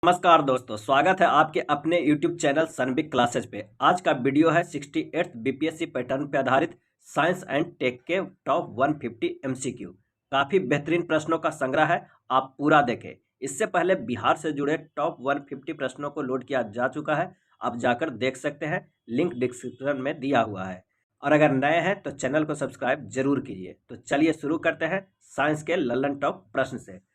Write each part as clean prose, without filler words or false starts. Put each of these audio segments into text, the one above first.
नमस्कार दोस्तों, स्वागत है आपके अपने YouTube चैनल सनबिग क्लासेज पे। आज का वीडियो है 68th बीपीएससी पैटर्न पे आधारित साइंस एंड टेक के टॉप 150 एमसीक्यू। काफ़ी बेहतरीन प्रश्नों का संग्रह है, आप पूरा देखें। इससे पहले बिहार से जुड़े टॉप 150 प्रश्नों को लोड किया जा चुका है, आप जाकर देख सकते हैं, लिंक डिस्क्रिप्शन में दिया हुआ है। और अगर नए हैं तो चैनल को सब्सक्राइब जरूर कीजिए। तो चलिए शुरू करते हैं साइंस के लल्लन टॉप प्रश्न से।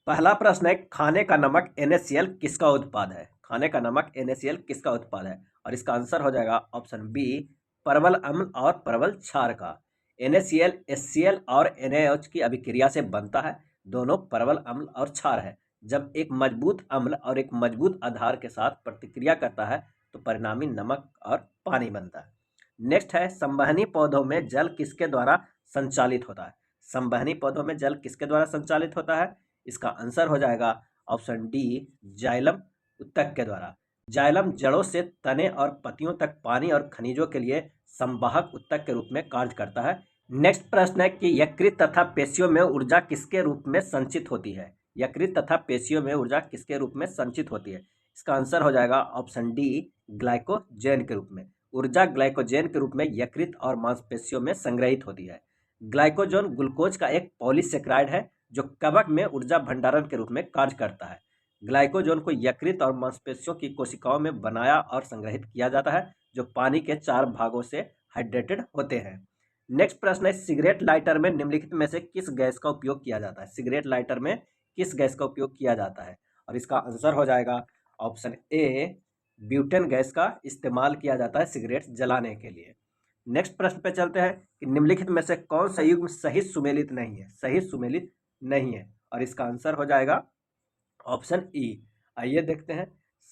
पहला प्रश्न है, खाने का नमक NaCl किसका उत्पाद है? खाने का नमक NaCl किसका उत्पाद है? और इसका आंसर हो जाएगा ऑप्शन बी, परवल अम्ल और परवल क्षार का। NaCl HCl और NaOH की अभिक्रिया से बनता है। दोनों परवल अम्ल और क्षार है। जब एक मजबूत अम्ल और एक मजबूत आधार के साथ प्रतिक्रिया करता है तो परिणामी नमक और पानी बनता है। नेक्स्ट है, संवहनी पौधों में जल किसके द्वारा संचालित होता है? संवहनी पौधों में जल किसके द्वारा संचालित होता है? इसका आंसर हो जाएगा ऑप्शन डी, जाइलम उत्तक के द्वारा। जाइलम जड़ों से तने और पत्तियों तक पानी और खनिजों के लिए संवाहक उत्तक के रूप में कार्य करता है। नेक्स्ट प्रश्न है कि यकृत तथा पेशियों में ऊर्जा किसके रूप में संचित होती है? यकृत तथा पेशियों में ऊर्जा किसके रूप में संचित होती है? इसका आंसर हो जाएगा ऑप्शन डी, ग्लाइकोजेन के रूप में। ऊर्जा ग्लाइकोजेन के रूप में यकृत और मांसपेशियों में संग्रहित होती है। ग्लाइकोजन ग्लूकोज का एक पॉलीसेक्राइड है जो कवक में ऊर्जा भंडारण के रूप में कार्य करता है। ग्लाइकोजन को यकृत और मांसपेशियों की कोशिकाओं में बनाया और संग्रहित किया जाता है, जो पानी के 4 भागों से हाइड्रेटेड होते हैं। नेक्स्ट प्रश्न है, सिगरेट लाइटर में निम्नलिखित में से किस गैस का उपयोग किया जाता है? सिगरेट लाइटर में किस गैस का उपयोग किया जाता है? और इसका आंसर हो जाएगा ऑप्शन ए, ब्यूटेन गैस का इस्तेमाल किया जाता है सिगरेट जलाने के लिए। नेक्स्ट प्रश्न पे चलते हैं कि निम्नलिखित में से कौन सा युग्म सही सुमेलित नहीं है? सही सुमेलित नहीं है, और इसका आंसर हो जाएगा ऑप्शन ई। आइए देखते हैं,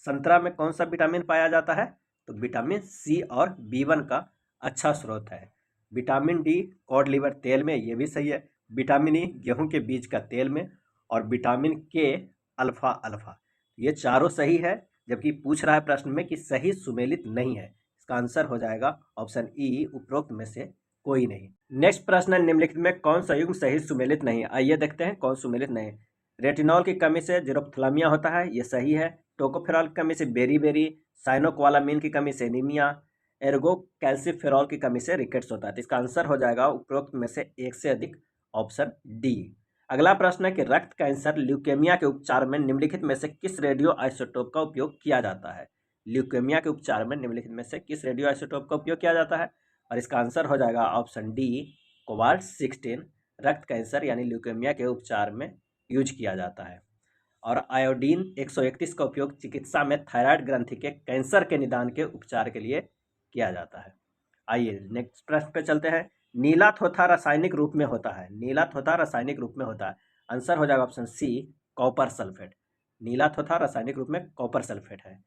संतरा में कौन सा विटामिन पाया जाता है? तो विटामिन सी और B1 का अच्छा स्रोत है। विटामिन डी कॉड लिवर तेल में, ये भी सही है। विटामिन ई गेहूं के बीज का तेल में, और विटामिन के अल्फा अल्फा, ये चारों सही है। जबकि पूछ रहा है प्रश्न में कि सही सुमेलित नहीं है, इसका आंसर हो जाएगा ऑप्शन ई, उपरोक्त में से कोई नहीं। नेक्स्ट प्रश्न है, निम्नलिखित में कौन सा युग्म सही सुमेलित नहीं है? आइए देखते हैं कौन सुमेलित नहीं है। रेटिनॉल की कमी से जीरोफ्थाल्मिया होता है, ये सही है। टोकोफेरॉल की कमी से बेरी, साइनोकोबालामिन की कमी से एनीमिया, एर्गो कैल्सिफेरॉल की कमी से रिकेट्स होता है। तो इसका आंसर हो जाएगा उपरोक्त में से एक से अधिक, ऑप्शन डी। अगला प्रश्न है कि रक्त कैंसर ल्यूकेमिया के उपचार में निम्नलिखित में से किस रेडियो आइसोटोप का उपयोग किया जाता है? ल्यूकेमिया के उपचार में निम्नलिखित में से किस रेडियो आइसोटोप का उपयोग किया जाता है? और इसका आंसर हो जाएगा ऑप्शन डी, कोबाल्ट 16 रक्त कैंसर यानी ल्यूकेमिया के उपचार में यूज किया जाता है। और आयोडीन 131 का उपयोग चिकित्सा में थायराइड ग्रंथि के कैंसर के निदान के उपचार के लिए किया जाता है। आइए नेक्स्ट प्रश्न पे चलते हैं। नीला थोथा रासायनिक रूप में होता है? नीला थोथा रासायनिक रूप में होता है, आंसर हो जाएगा ऑप्शन सी, कॉपर सल्फेट। नीला थोथा रासायनिक रूप में कॉपर सल्फेट है।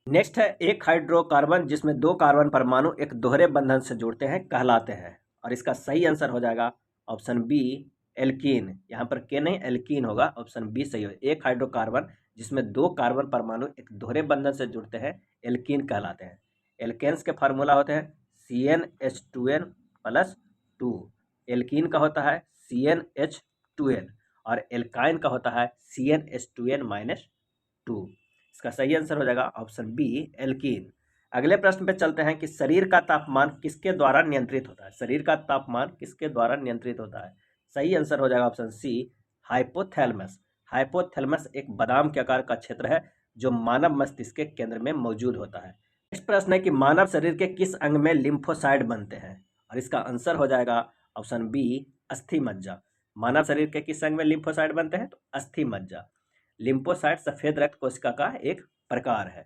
नेक्स्ट है, एक हाइड्रोकार्बन जिसमें 2 कार्बन परमाणु एक दोहरे बंधन से जुड़ते हैं कहलाते हैं। और इसका सही आंसर हो जाएगा ऑप्शन बी, एल्कीन। यहाँ पर के नहीं, एल्कीन होगा, ऑप्शन बी सही हो। एक हाइड्रोकार्बन जिसमें 2 कार्बन परमाणु एक दोहरे बंधन से जुड़ते हैं एल्कीन कहलाते हैं। एल्केन्स के फार्मूला होते हैं CnH2n+2। एल्कीन का होता है CnH2n, और एल्काइन का होता है CnH2n-2। इसका सही आंसर हो जाएगा ऑप्शन बी, एल्कीन। अगले प्रश्न पे चलते हैं कि शरीर का तापमान किसके द्वारा नियंत्रित होता है? शरीर का तापमान किसके द्वारा नियंत्रित होता है? सही आंसर हो जाएगा ऑप्शन सी, हाइपोथैलेमस। हाइपोथैलेमस एक बादाम के आकार का क्षेत्र है जो मानव मस्तिष्क के केंद्र में मौजूद होता है। नेक्स्ट प्रश्न है कि मानव शरीर के किस अंग में लिम्फोसाइट बनते हैं? और इसका आंसर हो जाएगा ऑप्शन बी, अस्थि मज्जा। मानव शरीर के किस अंग में लिम्फोसाइट बनते हैं? तो अस्थि मज्जा। लिम्फोसाइट सफेद रक्त कोशिका का एक प्रकार है।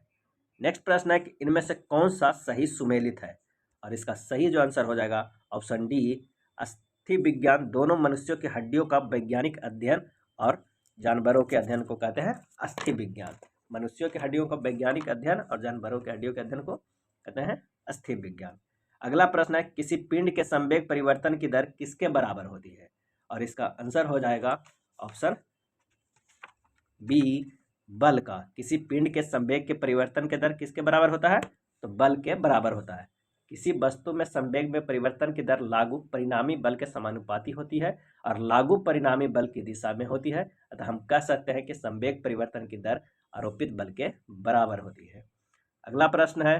नेक्स्ट प्रश्न है कि इनमें से कौन सा सही सुमेलित है? और इसका सही जो आंसर हो जाएगा ऑप्शन डी, अस्थि विज्ञान दोनों मनुष्यों की हड्डियों का वैज्ञानिक अध्ययन और जानवरों के अध्ययन को कहते हैं अस्थि विज्ञान। मनुष्यों की हड्डियों का वैज्ञानिक अध्ययन और जानवरों के हड्डियों के अध्ययन को कहते हैं अस्थि विज्ञान। अगला प्रश्न है, किसी पिंड के संवेग परिवर्तन की दर किसके बराबर होती है? और इसका आंसर हो जाएगा ऑप्शन बी, बल का। किसी पिंड के संवेग के परिवर्तन के दर किसके बराबर होता है? तो बल के बराबर होता है। किसी वस्तु में संवेग में परिवर्तन की दर लागू परिणामी बल के समानुपाती होती है और लागू परिणामी बल की दिशा में होती है। अतः हम कह सकते हैं कि संवेग परिवर्तन की दर आरोपित बल के बराबर होती है। अगला प्रश्न है,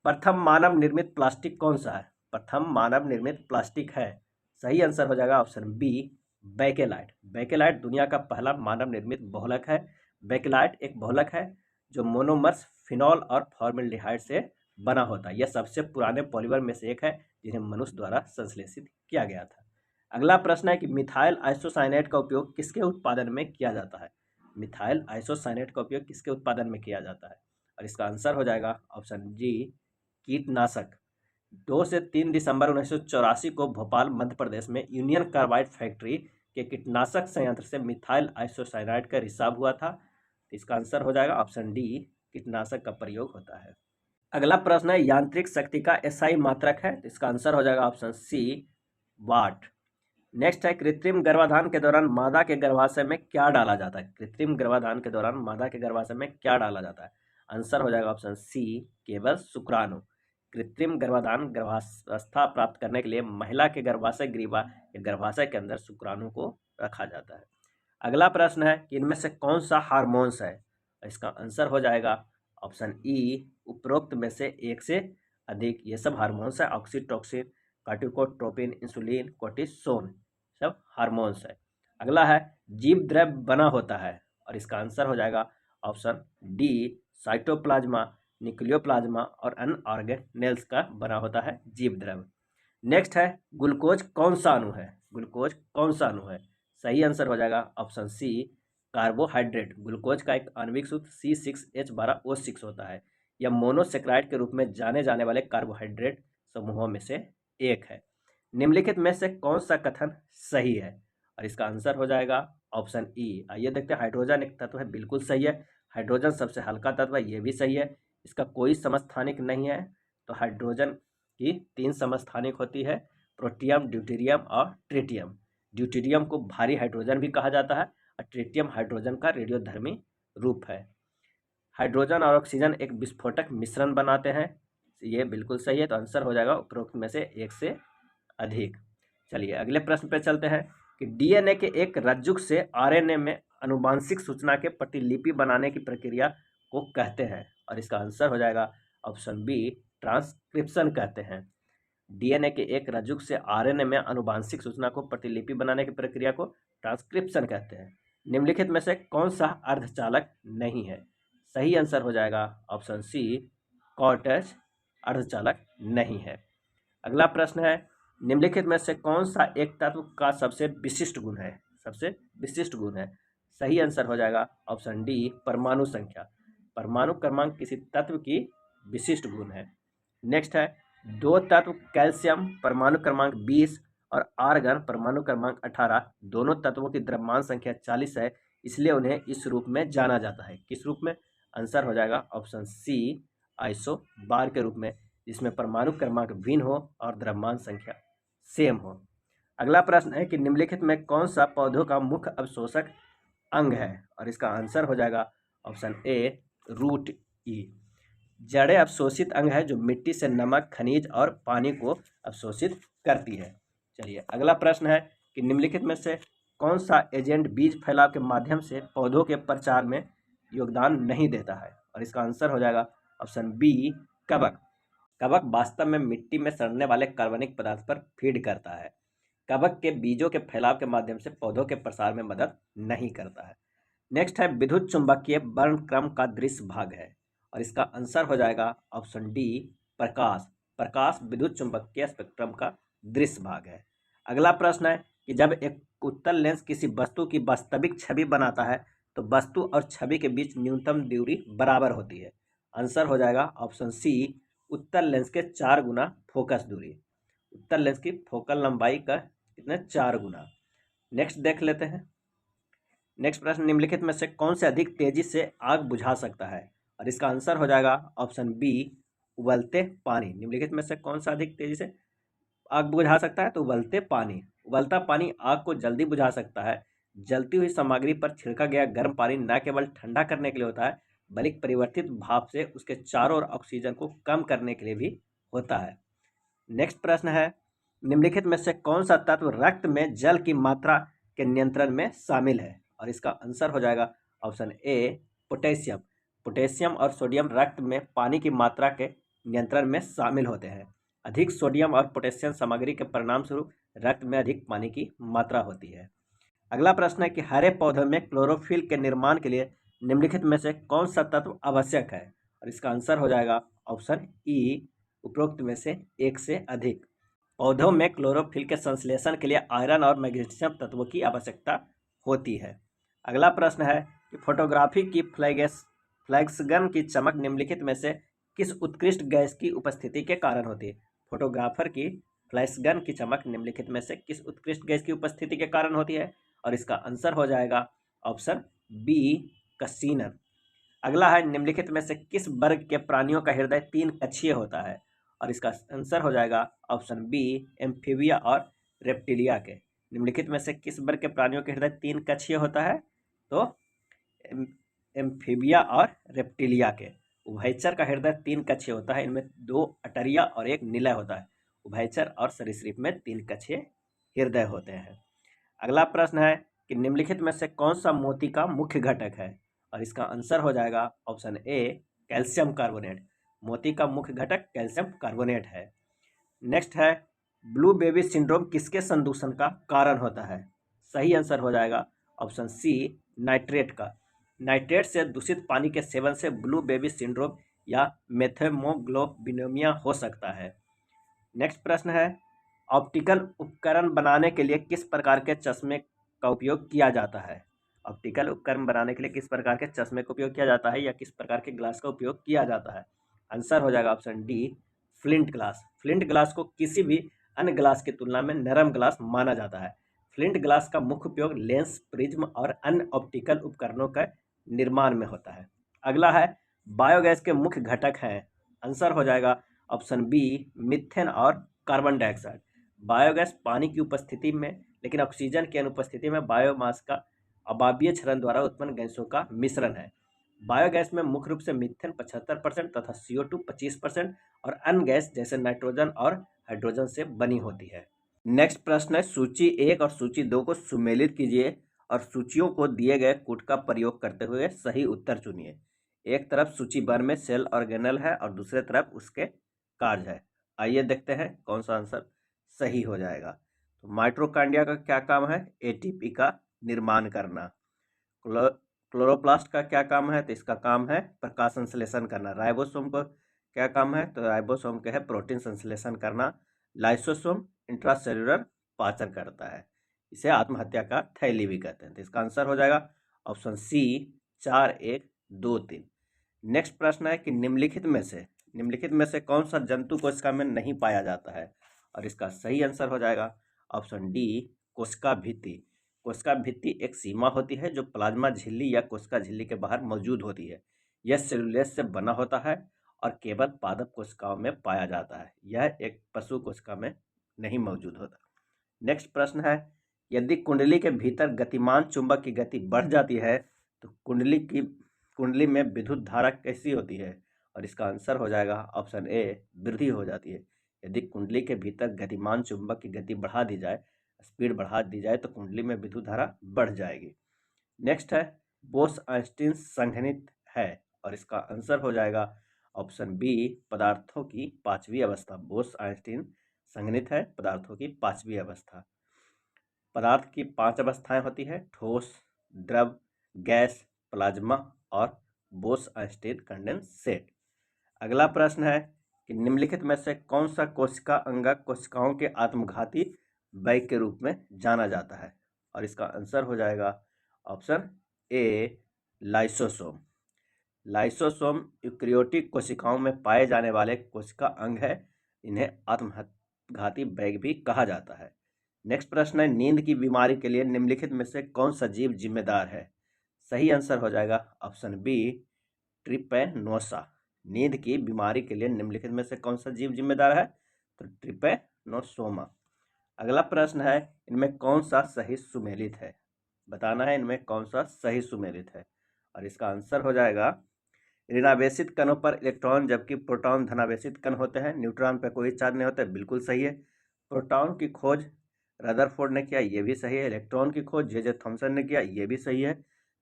प्रथम मानव निर्मित प्लास्टिक कौन सा है? प्रथम मानव निर्मित प्लास्टिक है, सही आंसर हो जाएगा ऑप्शन बी, बेकेलाइट। बेकेलाइट दुनिया का पहला मानव निर्मित बहुलक है। बेकेलाइट एक बहुलक है जो मोनोमर्स फिनॉल और फॉर्मल्डिहाइड से बना होता है। यह सबसे पुराने पॉलीमर में से एक है जिन्हें मनुष्य द्वारा संश्लेषित किया गया था। अगला प्रश्न है कि मिथाइल आइसोसाइनेट का उपयोग किसके उत्पादन में किया जाता है? मिथाइल आइसोसाइनेट का उपयोग किसके उत्पादन में किया जाता है? और इसका आंसर हो जाएगा ऑप्शन जी, कीटनाशक। 2 से 3 दिसंबर 1984 को भोपाल मध्य प्रदेश में यूनियन कार्बाइड फैक्ट्री के कीटनाशक संयंत्र से मिथाइल आइसोसाइनाइड का रिसाव हुआ था। इसका आंसर हो जाएगा ऑप्शन डी, कीटनाशक का प्रयोग होता है। अगला प्रश्न है, यांत्रिक शक्ति का एसआई मात्रक है, तो इसका आंसर हो जाएगा ऑप्शन सी, वाट। नेक्स्ट है, कृत्रिम गर्भाधान के दौरान मादा के गर्भाशय में क्या डाला जाता है? कृत्रिम गर्भाधान के दौरान मादा के गर्भाशय में क्या डाला जाता है? आंसर हो जाएगा ऑप्शन सी, केवल शुक्राणु। कृत्रिम गर्भाधान गर्भावस्था प्राप्त करने के लिए महिला के गर्भाशय ग्रीवा या गर्भाशय के अंदर शुक्राणु को रखा जाता है। अगला प्रश्न है कि इनमें से कौन सा हार्मोन्स है? इसका आंसर हो जाएगा ऑप्शन ई, उपरोक्त में से एक से अधिक। ये सब हार्मोन्स है, ऑक्सीटोसिन, कार्टिकोट्रोपिन, इंसुलिन, कोर्टिसोन, सब हार्मोन्स है। अगला है, जीव द्रव्य बना होता है, और इसका आंसर हो जाएगा ऑप्शन डी, साइटोप्लाज्मा, न्यूक्लियोप्लाज्मा और अन्य ऑर्गेनेल्स का बना होता है जीव द्रव्य। नेक्स्ट है, ग्लूकोज कौन सा अणु है? ग्लूकोज कौन सा अणु है? सही आंसर हो जाएगा ऑप्शन सी, कार्बोहाइड्रेट। ग्लूकोज का एक आणविक सूत्र C6H12O6 होता है। यह मोनोसेक्राइड के रूप में जाने जाने वाले कार्बोहाइड्रेट समूहों में से एक है। निम्नलिखित में से कौन सा कथन सही है? और इसका आंसर हो जाएगा ऑप्शन ई। आइए देखते हैं, हाइड्रोजन एक तत्व है, बिल्कुल सही है। हाइड्रोजन सबसे हल्का तत्व है, ये भी सही है। इसका कोई समस्थानिक नहीं है। तो हाइड्रोजन की 3 समस्थानिक होती है, प्रोटियम, ड्यूटेरियम और ट्रिटियम। ड्यूटेरियम को भारी हाइड्रोजन भी कहा जाता है और ट्रिटियम हाइड्रोजन का रेडियोधर्मी रूप है। हाइड्रोजन और ऑक्सीजन एक विस्फोटक मिश्रण बनाते हैं, ये बिल्कुल सही है। तो आंसर हो जाएगा उपरोक्त में से एक से अधिक। चलिए अगले प्रश्न पे चलते हैं कि डीएनए के एक रज्जुक से आरएनए में आनुवांशिक सूचना के प्रतिलिपि बनाने की प्रक्रिया को कहते हैं, और इसका आंसर हो जाएगा ऑप्शन बी, ट्रांसक्रिप्शन कहते हैं। डीएनए के एक रज्जुक से आरएनए में आनुवांशिक सूचना को प्रतिलिपि बनाने की प्रक्रिया को ट्रांसक्रिप्शन कहते हैं। निम्नलिखित में से कौन सा अर्धचालक नहीं है? सही आंसर हो जाएगा ऑप्शन सी, कॉर्टेज अर्धचालक नहीं है। अगला प्रश्न है, निम्नलिखित में से कौन सा एक तत्व का सबसे विशिष्ट गुण है? सबसे विशिष्ट गुण है, सही आंसर हो जाएगा ऑप्शन डी, परमाणु संख्या। परमाणु क्रमांक किसी तत्व की विशिष्ट गुण है। नेक्स्ट है, 2 तत्व कैल्शियम परमाणु क्रमांक 20 और आर्गन परमाणु क्रमांक 18, दोनों तत्वों की द्रव्यमान संख्या 40 है, इसलिए उन्हें इस रूप में जाना जाता है। किस रूप में? आंसर हो जाएगा ऑप्शन सी, आइसोबार के रूप में, जिसमें परमाणु क्रमांक भिन्न हो और द्रव्यमान संख्या सेम हो। अगला प्रश्न है कि निम्नलिखित में कौन सा पौधों का मुख्य अवशोषक अंग है? और इसका आंसर हो जाएगा ऑप्शन ए, रूट ई। जड़ें अवशोषित अंग है जो मिट्टी से नमक, खनिज और पानी को अवशोषित करती है। चलिए अगला प्रश्न है कि निम्नलिखित में से कौन सा एजेंट बीज फैलाव के माध्यम से पौधों के प्रचार में योगदान नहीं देता है? और इसका आंसर हो जाएगा ऑप्शन बी, कवक। कवक वास्तव में मिट्टी में सड़ने वाले कार्बनिक पदार्थ पर फीड करता है। कवक के बीजों के फैलाव के माध्यम से पौधों के प्रसार में मदद नहीं करता है। नेक्स्ट है, विद्युत चुंबकीय वर्णक्रम का दृश्य भाग है, और इसका आंसर हो जाएगा ऑप्शन डी, प्रकाश। प्रकाश विद्युत चुंबकीय स्पेक्ट्रम का दृश्य भाग है। अगला प्रश्न है कि जब एक उत्तल लेंस किसी वस्तु की वास्तविक छवि बनाता है तो वस्तु और छवि के बीच न्यूनतम दूरी बराबर होती है। आंसर हो जाएगा ऑप्शन सी, उत्तल लेंस के 4 गुना फोकस दूरी। उत्तल लेंस की फोकल लंबाई का कितने? 4 गुना। नेक्स्ट देख लेते हैं। नेक्स्ट प्रश्न, निम्नलिखित में से कौन से अधिक तेजी से आग बुझा सकता है? और इसका आंसर हो जाएगा ऑप्शन बी, उबलते पानी। निम्नलिखित में से कौन सा अधिक तेजी से आग बुझा सकता है? तो उबलते पानी। उबलता पानी आग को जल्दी बुझा सकता है। जलती हुई सामग्री पर छिड़का गया गर्म पानी न केवल ठंडा करने के लिए होता है, बल्कि परिवर्तित भाप से उसके चारों ओर ऑक्सीजन को कम करने के लिए भी होता है। नेक्स्ट प्रश्न है, निम्नलिखित में से कौन सा तत्व रक्त में जल की मात्रा के नियंत्रण में शामिल है? और इसका आंसर हो जाएगा ऑप्शन ए, पोटेशियम। पोटेशियम और सोडियम रक्त में पानी की मात्रा के नियंत्रण में शामिल होते हैं। अधिक सोडियम और पोटेशियम सामग्री के परिणामस्वरूप रक्त में अधिक पानी की मात्रा होती है। अगला प्रश्न है कि हरे पौधों में क्लोरोफिल के निर्माण के लिए निम्नलिखित में से कौन सा तत्व आवश्यक है? और इसका आंसर हो जाएगा ऑप्शन ई, उपरोक्त में से एक से अधिक। पौधों में क्लोरोफिल के संश्लेषण के लिए आयरन और मैग्नीशियम तत्वों की आवश्यकता होती है। अगला प्रश्न है कि फोटोग्राफी की फ्लैक्सगन की चमक निम्नलिखित में से किस उत्कृष्ट गैस की उपस्थिति के कारण होती है? फोटोग्राफर की फ्लैक्सगन की चमक निम्नलिखित में से किस उत्कृष्ट गैस की उपस्थिति के कारण होती है? और इसका आंसर हो जाएगा ऑप्शन बी, कसीनन। अगला है निम्नलिखित में से किस वर्ग के प्राणियों का हृदय 3 कक्षीय होता है? और इसका आंसर हो जाएगा ऑप्शन बी, एम्फीबिया और रेप्टिलिया के। निम्नलिखित में से किस वर्ग के प्राणियों के हृदय 3 कक्षीय होता है? तो एम्फीबिया और रेप्टिलिया के। उभयचर का हृदय 3 कक्षीय होता है, इनमें 2 अटरिया और 1 निलय होता है। उभयचर और सरीसृप में 3 कक्षीय हृदय होते हैं। अगला प्रश्न है कि निम्नलिखित में से कौन सा मोती का मुख्य घटक है? और इसका आंसर हो जाएगा ऑप्शन ए, कैल्शियम कार्बोनेट। मोती का मुख्य घटक कैल्शियम कार्बोनेट है। नेक्स्ट है ब्लू बेबी सिंड्रोम किसके संदूषण का कारण होता है? सही आंसर हो जाएगा ऑप्शन सी, नाइट्रेट का। नाइट्रेट से दूषित पानी के सेवन से ब्लू बेबी सिंड्रोम या मेथेमोग्लोबिनेमिया हो सकता है। नेक्स्ट प्रश्न है ऑप्टिकल उपकरण बनाने के लिए किस प्रकार के चश्मे का उपयोग किया जाता है? ऑप्टिकल उपकरण बनाने के लिए किस प्रकार के चश्मे का उपयोग किया जाता है या किस प्रकार के ग्लास का उपयोग किया जाता है? आंसर हो जाएगा option D, flint glass. Flint glass को किसी भी अन्य ग्लास की तुलना में नरम ग्लास माना जाता है। फ्लिंट ग्लास का मुख्य उपयोग लेंस, प्रिज्म और अन्य ऑप्टिकल उपकरणों का निर्माण में होता है। अगला है बायोगैस के मुख्य घटक हैं। आंसर हो जाएगा ऑप्शन बी, मीथेन और कार्बन डाइऑक्साइड। बायोगैस पानी की उपस्थिति में लेकिन ऑक्सीजन की अनुपस्थिति में बायोमास का अवायवीय क्षरण द्वारा उत्पन्न गैसों का मिश्रण है। बायोगैस में मुख्य रूप से मीथेन 75% तथा CO2 25% और अन्य गैस जैसे नाइट्रोजन और हाइड्रोजन से बनी होती है। नेक्स्ट प्रश्न है सूची 1 और सूची 2 को सुमेलित कीजिए और सूचियों को दिए गए कूट का प्रयोग करते हुए सही उत्तर चुनिए। एक तरफ सूची 1 में सेल ऑर्गेनल है और दूसरे तरफ उसके कार्य है। आइए देखते हैं कौन सा आंसर सही हो जाएगा। तो माइटोकॉन्ड्रिया का क्या काम है? ATP का निर्माण करना। क्लोरोप्लास्ट का क्या काम है? तो इसका काम है प्रकाश संश्लेषण करना। राइबोसोम को क्या काम है? तो राइबोसोम का है प्रोटीन संश्लेषण करना। लाइसोसोम इंट्रासेल्युलर पाचन करता है। इसे आत्महत्या का थैली भी कहते हैं। तो इसका आंसर हो जाएगा ऑप्शन सी, 4, 1, 2, 3। नेक्स्ट प्रश्न है कि निम्नलिखित में से कौन सा जंतु कोशिका में नहीं पाया जाता है? और इसका सही आंसर हो जाएगा ऑप्शन डी, कोशिका भित्ति। कोशिका भित्ति एक सीमा होती है जो प्लाज्मा झिल्ली या कोशिका झिल्ली के बाहर मौजूद होती है। यह सेलुलोज से बना होता है और केवल पादप कोशिकाओं में पाया जाता है। यह एक पशु कोशिका में नहीं मौजूद होता। नेक्स्ट प्रश्न है यदि कुंडली के भीतर गतिमान चुंबक की गति बढ़ जाती है तो कुंडली में विद्युत धारा कैसी होती है? और इसका आंसर हो जाएगा ऑप्शन ए, वृद्धि हो जाती है। यदि कुंडली के भीतर गतिमान चुंबक की गति बढ़ा दी जाए, स्पीड बढ़ा दी जाए तो कुंडली में विद्युत धारा बढ़ जाएगी। नेक्स्ट है बोस-आइंस्टीन संघनित है और इसका आंसर हो जाएगा ऑप्शन बी, पदार्थों की 5वीं अवस्था। बोस-आइंस्टीन संघनित है पदार्थों की 5वीं अवस्था। पदार्थ की 5 अवस्थाएं होती है, ठोस, द्रव, गैस, प्लाज्मा और बोस-आइंस्टीन कंडेंसेट। अगला प्रश्न है कि निम्नलिखित में से कौन सा कोशिका अंगक कोशिकाओं के आत्मघाती बैग के रूप में जाना जाता है? और इसका आंसर हो जाएगा ऑप्शन ए, लाइसोसोम। लाइसोसोम यूकेरियोटिक कोशिकाओं में पाए जाने वाले कोशिका अंग है। इन्हें आत्मघाती बैग भी कहा जाता है। नेक्स्ट प्रश्न है नींद की बीमारी के लिए निम्नलिखित में से कौन सा जीव जिम्मेदार है? सही आंसर हो जाएगा ऑप्शन बी, ट्रिपेनोसा। नींद की बीमारी के लिए निम्नलिखित में से कौन सा जीव जिम्मेदार है? तो ट्रिपेनोसोमा। अगला प्रश्न है इनमें कौन सा सही सुमेलित है? बताना है इनमें कौन सा सही सुमेलित है। और इसका आंसर हो जाएगा ऋणावेशित कणों पर इलेक्ट्रॉन जबकि प्रोटॉन धनावेशित कण होते हैं। न्यूट्रॉन पर कोई चार्ज नहीं होता है, बिल्कुल सही है। प्रोटॉन की खोज रदरफोर्ड ने किया, ये भी सही है। इलेक्ट्रॉन की खोज जे थॉमसन ने किया, ये भी सही है।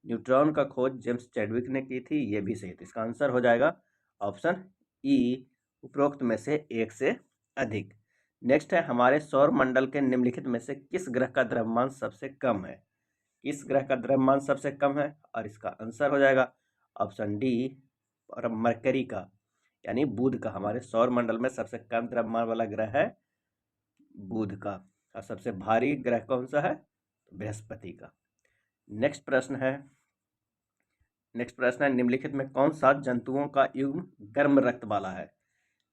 न्यूट्रॉन का खोज जेम्स चैडविक ने की थी, ये भी सही। तो इसका आंसर हो जाएगा ऑप्शन ई, उपरोक्त में से एक से अधिक। नेक्स्ट है, हमारे सौर मंडल के निम्नलिखित में से किस ग्रह का द्रव्यमान सबसे कम है? किस ग्रह का द्रव्यमान सबसे कम है? और इसका आंसर हो जाएगा ऑप्शन डी, और मरकरी का, यानी बुध का। हमारे सौर मंडल में सबसे कम द्रव्यमान वाला ग्रह है बुध का। और सबसे भारी ग्रह कौन सा है? बृहस्पति का। नेक्स्ट प्रश्न है, निम्नलिखित में कौन सा जंतुओं का युग्म गर्म रक्त वाला है?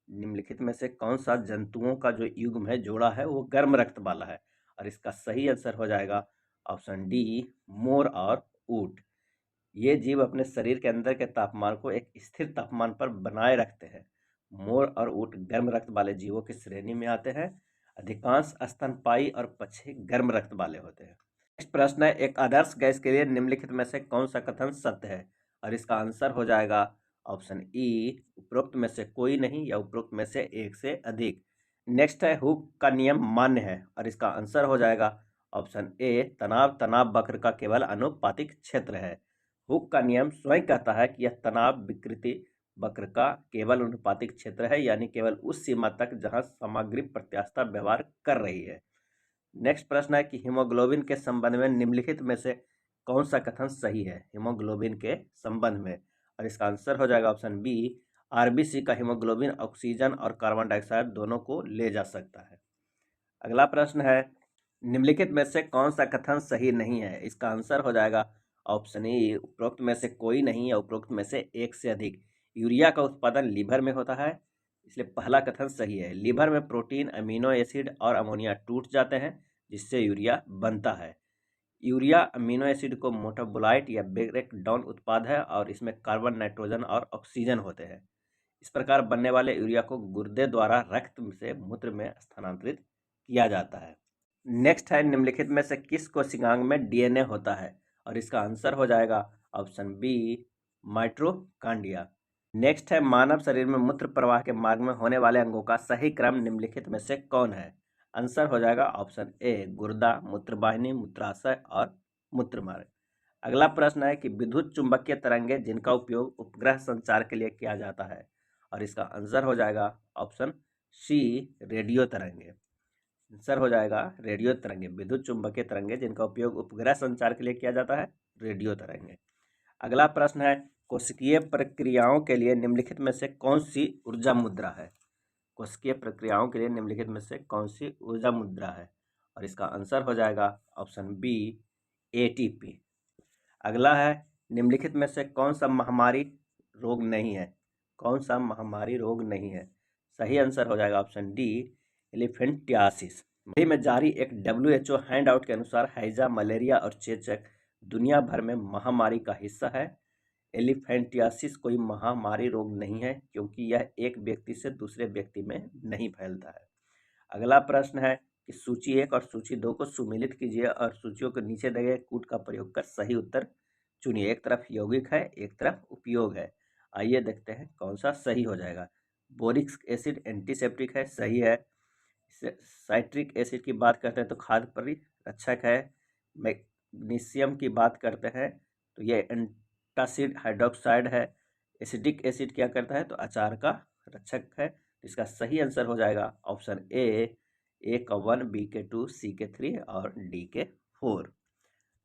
निम्नलिखित में से कौन सा जंतुओं का जो युग्म है, जोड़ा है, वो गर्म रक्त वाला है? और इसका सही आंसर हो जाएगा ऑप्शन डी, मोर और ऊंट। ये जीव अपने शरीर के अंदर के तापमान को एक स्थिर तापमान पर बनाए रखते हैं। मोर और ऊंट गर्म रक्त वाले जीवों की श्रेणी में आते हैं। अधिकांश स्तनपायी और पक्षी गर्म रक्त वाले होते हैं। नेक्स्ट प्रश्न है, एक आदर्श गैस के लिए निम्नलिखित में से कौन सा कथन सत्य है? और इसका आंसर हो जाएगा ऑप्शन ई, उपरोक्त में से कोई नहीं या उपरोक्त में से एक से अधिक। नेक्स्ट है, हुक का नियम मान्य है? और इसका आंसर हो जाएगा ऑप्शन ए, तनाव तनाव वक्र का केवल अनुपातिक क्षेत्र है। हुक का नियम स्वयं कहता है कि यह तनाव विकृति वक्र का केवल अनुपातिक क्षेत्र है, यानी केवल उस सीमा तक जहां सामग्री प्रत्यास्थ व्यवहार कर रही है। नेक्स्ट प्रश्न है कि हीमोग्लोबिन के संबंध में निम्नलिखित में से कौन सा कथन सही है? हीमोग्लोबिन के संबंध में, और इसका आंसर हो जाएगा ऑप्शन बी, आरबीसी का हीमोग्लोबिन ऑक्सीजन और कार्बन डाइऑक्साइड दोनों को ले जा सकता है। अगला प्रश्न है, निम्नलिखित में से कौन सा कथन सही नहीं है? इसका आंसर हो जाएगा ऑप्शन ए, उपरोक्त में से कोई नहीं या उपरोक्त में से एक से अधिक। यूरिया का उत्पादन लीवर में होता है, इसलिए पहला कथन सही है। लीवर में प्रोटीन, अमीनो एसिड और अमोनिया टूट जाते हैं, जिससे यूरिया बनता है। यूरिया अमीनो एसिड को मेटाबोलाइट या ब्रेक डाउन उत्पाद है, और इसमें कार्बन, नाइट्रोजन और ऑक्सीजन होते हैं। इस प्रकार बनने वाले यूरिया को गुर्दे द्वारा रक्त से मूत्र में स्थानांतरित किया जाता है। नेक्स्ट है, निम्नलिखित में से किस कोशिकांग में डीएनए होता है? और इसका आंसर हो जाएगा ऑप्शन बी, माइटोकॉन्ड्रिया। नेक्स्ट है, मानव शरीर में मूत्र प्रवाह के मार्ग में होने वाले अंगों का सही क्रम निम्नलिखित में से कौन है? आंसर हो जाएगा ऑप्शन ए, गुर्दा, मूत्रवाहिनी, मूत्राशय और मूत्रमार्ग। अगला प्रश्न है कि विद्युत चुंबकीय तरंगे जिनका उपयोग उपग्रह संचार के लिए किया जाता है? और इसका आंसर हो जाएगा ऑप्शन सी, रेडियो तरंगे। आंसर हो जाएगा रेडियो तरंगे। विद्युत चुंबकीय तरंगे जिनका उपयोग उपग्रह संचार के लिए किया जाता है, रेडियो तरंगे। अगला प्रश्न है, कोशिकीय प्रक्रियाओं के लिए निम्नलिखित में से कौन सी ऊर्जा मुद्रा है? कोशिकीय प्रक्रियाओं के लिए निम्नलिखित में से कौन सी ऊर्जा मुद्रा है? और इसका आंसर हो जाएगा ऑप्शन बी, एटीपी। अगला है, निम्नलिखित में से कौन सा महामारी रोग नहीं है? कौन सा महामारी रोग नहीं है? सही आंसर हो जाएगा ऑप्शन डी, एलिफेंटियासिस। मई में जारी एक WHO हैंडआउट के अनुसार हैजा, मलेरिया और चेचक दुनिया भर में महामारी का हिस्सा है। एलिफेंटियासिस कोई महामारी रोग नहीं है, क्योंकि यह एक व्यक्ति से दूसरे व्यक्ति में नहीं फैलता है। अगला प्रश्न है कि सूची 1 और सूची 2 को सुमेलित कीजिए और सूचियों के नीचे दिए गए कूट का प्रयोग कर सही उत्तर चुनिए। एक तरफ यौगिक है, एक तरफ उपयोग है। आइए देखते हैं कौन सा सही हो जाएगा। बोरिक एसिड एंटीसेप्टिक है, सही है। साइट्रिक एसिड की बात करते हैं तो खाद्य परिरक्षक है। मैग्नीशियम की बात करते हैं तो ये एंटासिड हाइड्रोक्साइड है। एसिडिक एसिड क्या करता है तो अचार का रक्षक है। तो इसका सही आंसर हो जाएगा ऑप्शन ए का 1, बी के 2, सी के 3 और डी के 4।